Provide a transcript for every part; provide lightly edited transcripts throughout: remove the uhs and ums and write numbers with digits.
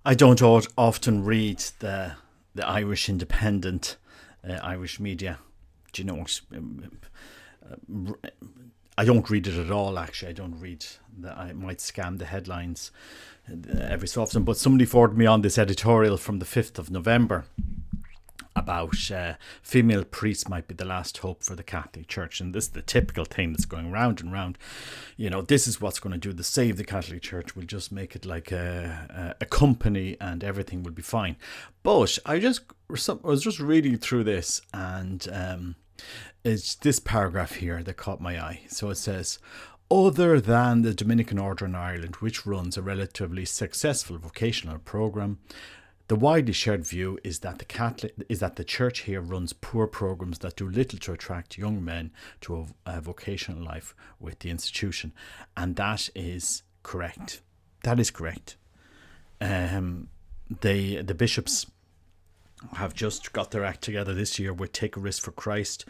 I don't often read the Irish Independent, Irish media. Do you know? I don't read it at all. Actually, I don't read. I might scan the headlines every so often. But somebody forwarded me on this editorial from the 5th of November about female priests might be the last hope for the Catholic Church. And this is the typical thing that's going round and round. You know, this is what's going to do the save the Catholic Church. We'll just make it like a company and everything will be fine. But I was just reading through this, and it's this paragraph here that caught my eye. So it says, other than the Dominican Order in Ireland, which runs a relatively successful vocational program, the widely shared view is that the Church here runs poor programs that do little to attract young men to a vocational life with the institution, and that is correct. That is correct. The bishops have just got their act together this year with Take a Risk for Christ,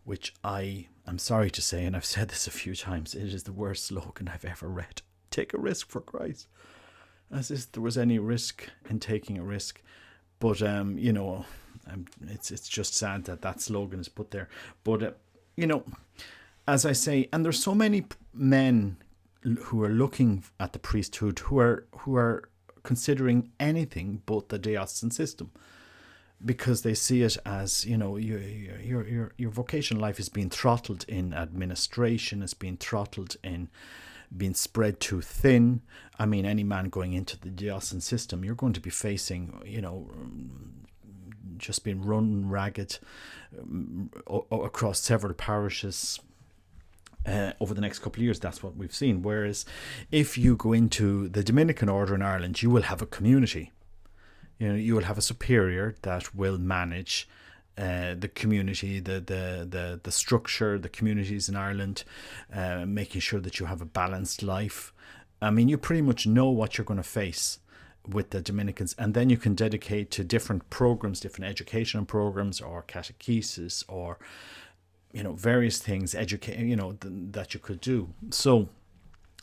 which I am sorry to say, and I've said this a few times, it is the worst slogan I've ever read. Take a risk for Christ. As if there was any risk in taking a risk. But, it's just sad that slogan is put there. But, as I say, and there's so many men who are looking at the priesthood who are considering anything but the diocesan system, because they see it as, your vocational life is being throttled in administration, it's being throttled in being spread too thin. I mean, any man going into the diocesan system, you're going to be facing, just being run ragged across several parishes over the next couple of years. That's what we've seen. Whereas if you go into the Dominican Order in Ireland, you will have a community. You will have a superior that will manage the community, the structure, the communities in Ireland, making sure that you have a balanced life. I mean, you pretty much know what you're going to face with the Dominicans, and then you can dedicate to different programs, different educational programs, or catechesis, or various things, that you could do. So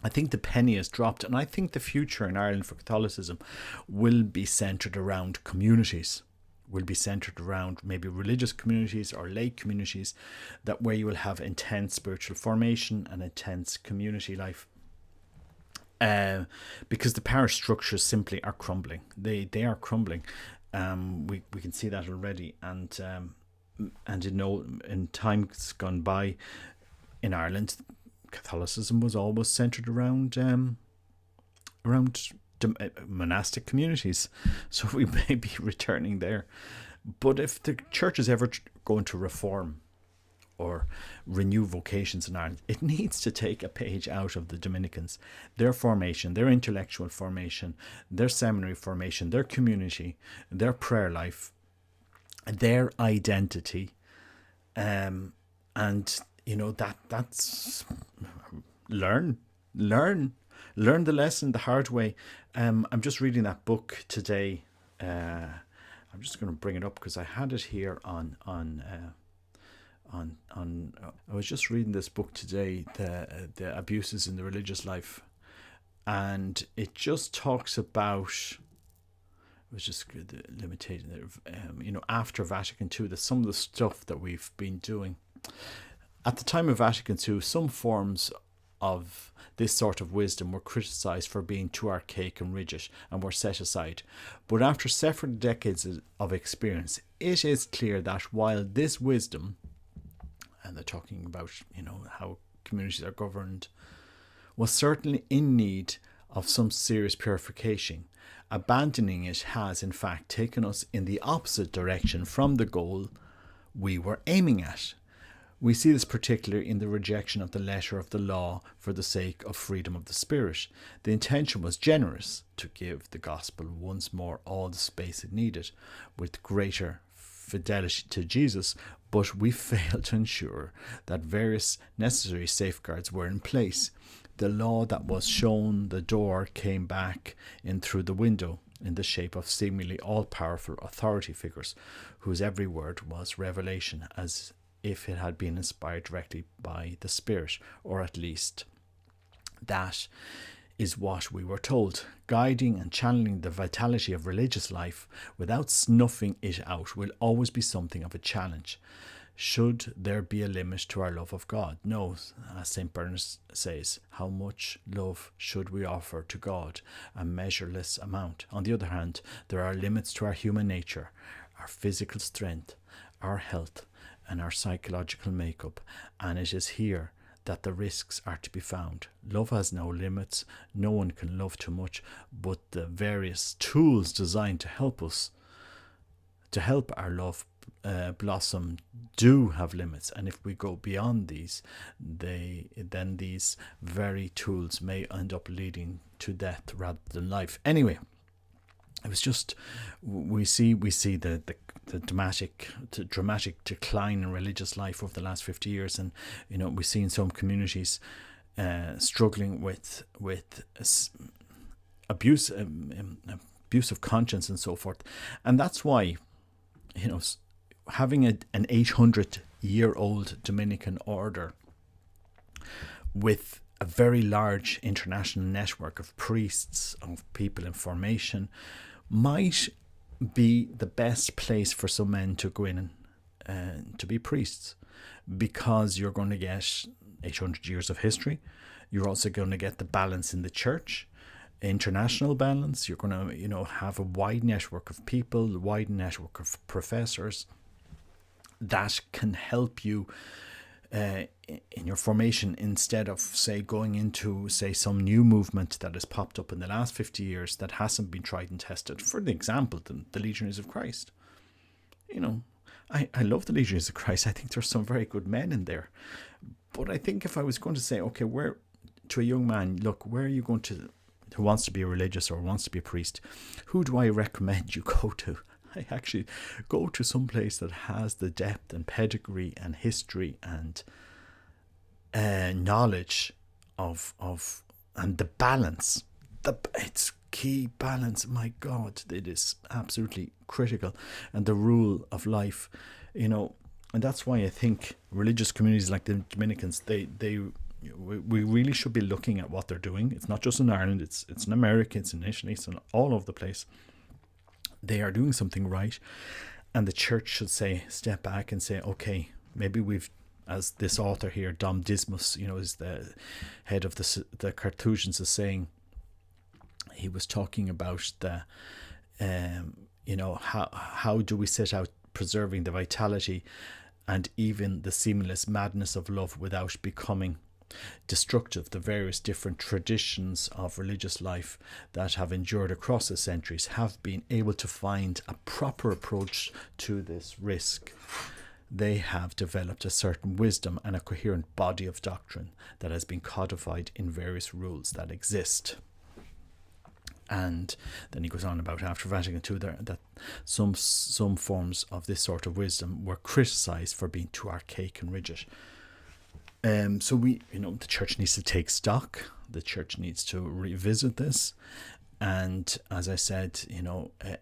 I think the penny has dropped, and I think the future in Ireland for Catholicism will be centred around communities, will be centred around maybe religious communities or lay communities, that where you will have intense spiritual formation and intense community life. Because the parish structures simply are crumbling. They are crumbling. We can see that already, and in times gone by in Ireland, Catholicism was always centred around monastic communities, so we may be returning there. But if the church is ever going to reform or renew vocations in Ireland, it needs to take a page out of the Dominicans, their formation, their intellectual formation, their seminary formation, their community, their prayer life, their identity, and that's learn the lesson the hard way. I'm just reading that book today. I'm just going to bring it up because I had it here on. I was just reading this book today, the abuses in the religious life, and it just talks about. I was just limiting it. After Vatican II, some of the stuff that we've been doing. At the time of Vatican II, some forms of this sort of wisdom were criticised for being too archaic and rigid and were set aside. But after several decades of experience, it is clear that while this wisdom, and they're talking about how communities are governed, was certainly in need of some serious purification, abandoning it has in fact taken us in the opposite direction from the goal we were aiming at. We see this particularly in the rejection of the letter of the law for the sake of freedom of the spirit. The intention was generous, to give the gospel once more all the space it needed, with greater fidelity to Jesus, but we failed to ensure that various necessary safeguards were in place. The law that was shown the door came back in through the window in the shape of seemingly all-powerful authority figures, whose every word was revelation, as if it had been inspired directly by the Spirit, or at least that is what we were told. Guiding and channeling the vitality of religious life without snuffing it out will always be something of a challenge. Should there be a limit to our love of God? No, as St. Bernard says, how much love should we offer to God? A measureless amount. On the other hand, there are limits to our human nature, our physical strength, our health, and our psychological makeup, and it is here that the risks are to be found. Love has no limits. No one can love too much, but the various tools designed to help us, to help our love blossom, do have limits, and if we go beyond these, then these very tools may end up leading to death rather than life. Anyway, it was just we see the dramatic decline in religious life over the last 50 years, and we see in some communities struggling with abuse of conscience and so forth, and that's why having an 800-year-old Dominican order with a very large international network of priests, of people in formation, might be the best place for some men to go in to be priests, because you're going to get 800 years of history. You're also going to get the balance in the church, international balance. You're going to have a wide network of people, a wide network of professors that can help you in your formation, instead of, say, going into, say, some new movement that has popped up in the last 50 years that hasn't been tried and tested. For the example, the Legionaries of Christ. I love the Legionaries of Christ. I think there's some very good men in there. But I think if I was going to say, okay, where to a young man, look, where are you going to, who wants to be a religious or wants to be a priest, who do I recommend you go to? I actually go to some place that has the depth and pedigree and history and knowledge of and the balance. It's key balance. My God, it is absolutely critical. And the rule of life, and that's why I think religious communities like the Dominicans, we really should be looking at what they're doing. It's not just in Ireland, it's in America, it's in Italy, it's in all over the place. They are doing something right, and the church should step back and say, okay, maybe we've, as this author here, Dom Dismas, is the head of the Carthusians, is saying, he was talking about the, how do we set out preserving the vitality and even the seamless madness of love without becoming destructive. The various different traditions of religious life that have endured across the centuries have been able to find a proper approach to this risk. They have developed a certain wisdom and a coherent body of doctrine that has been codified in various rules that exist. And then he goes on about, after Vatican II, that some forms of this sort of wisdom were criticized for being too archaic and rigid. So the church needs to take stock. The church needs to revisit this. And as I said,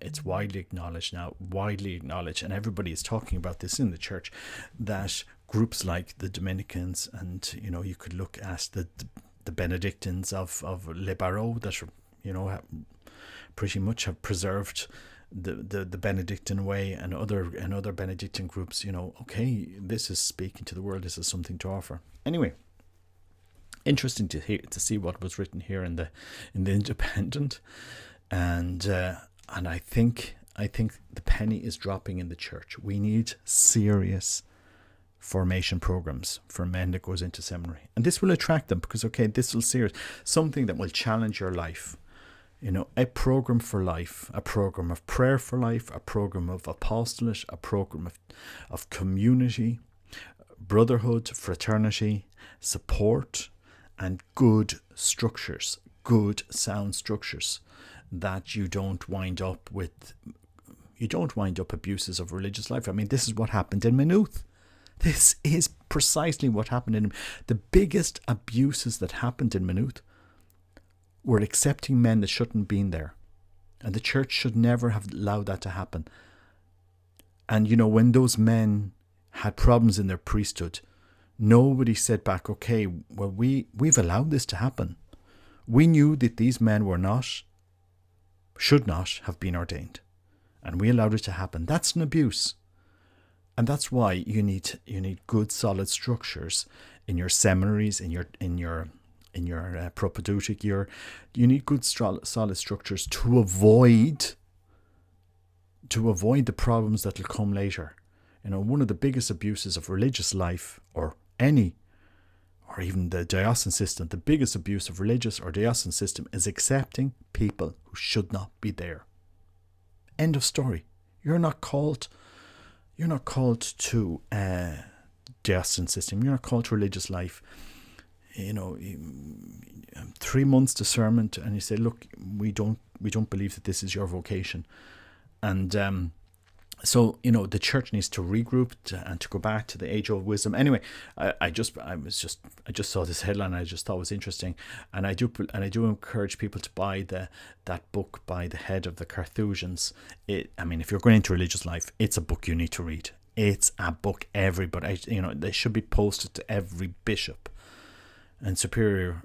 it's widely acknowledged now, and everybody is talking about this in the church, that groups like the Dominicans, and, you could look at the Benedictines of Le Barreau that are, pretty much have preserved the Benedictine way, and other Benedictine groups, okay, this is speaking to the world, this is something to offer. Anyway, interesting to see what was written here in the Independent, and I think the penny is dropping in the church. We need serious formation programs for men that goes into seminary, and this will attract them, because this will serious something that will challenge your life. A program for life, a program of prayer for life, a program of apostolate, a program of community, brotherhood, fraternity, support, and good structures, good sound structures, that you don't wind up abuses of religious life. I mean, this is what happened in Maynooth. This is precisely what happened in the biggest abuses that happened in Maynooth. Were accepting men that shouldn't have been there. And the church should never have allowed that to happen. And, when those men had problems in their priesthood, nobody said back, okay, well, we've allowed this to happen. We knew that these men should not have been ordained, and we allowed it to happen. That's an abuse. And that's why you need good solid structures in your seminaries, in your propedeutic year. You need good solid structures to avoid the problems that will come later. One of the biggest abuses of religious life, or even the diocesan system, the biggest abuse of religious or diocesan system is accepting people who should not be there. End of story. You're not called to diocesan system. You're not called to religious life. 3 months discernment, and you say, look, we don't believe that this is your vocation, and so the church needs to regroup and to go back to the age-old wisdom. Anyway, I just saw this headline. I just thought it was interesting, and I do encourage people to buy that book by the head of the Carthusians. If you're going into religious life, it's a book you need to read. It's a book everybody, they should be posted to every bishop and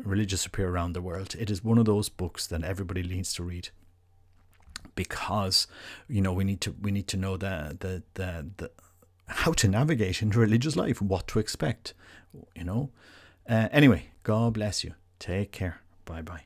religious superior around the world. It is one of those books that everybody needs to read, because we need to know the how to navigate into religious life, what to expect. Anyway, God bless you. Take care. Bye bye.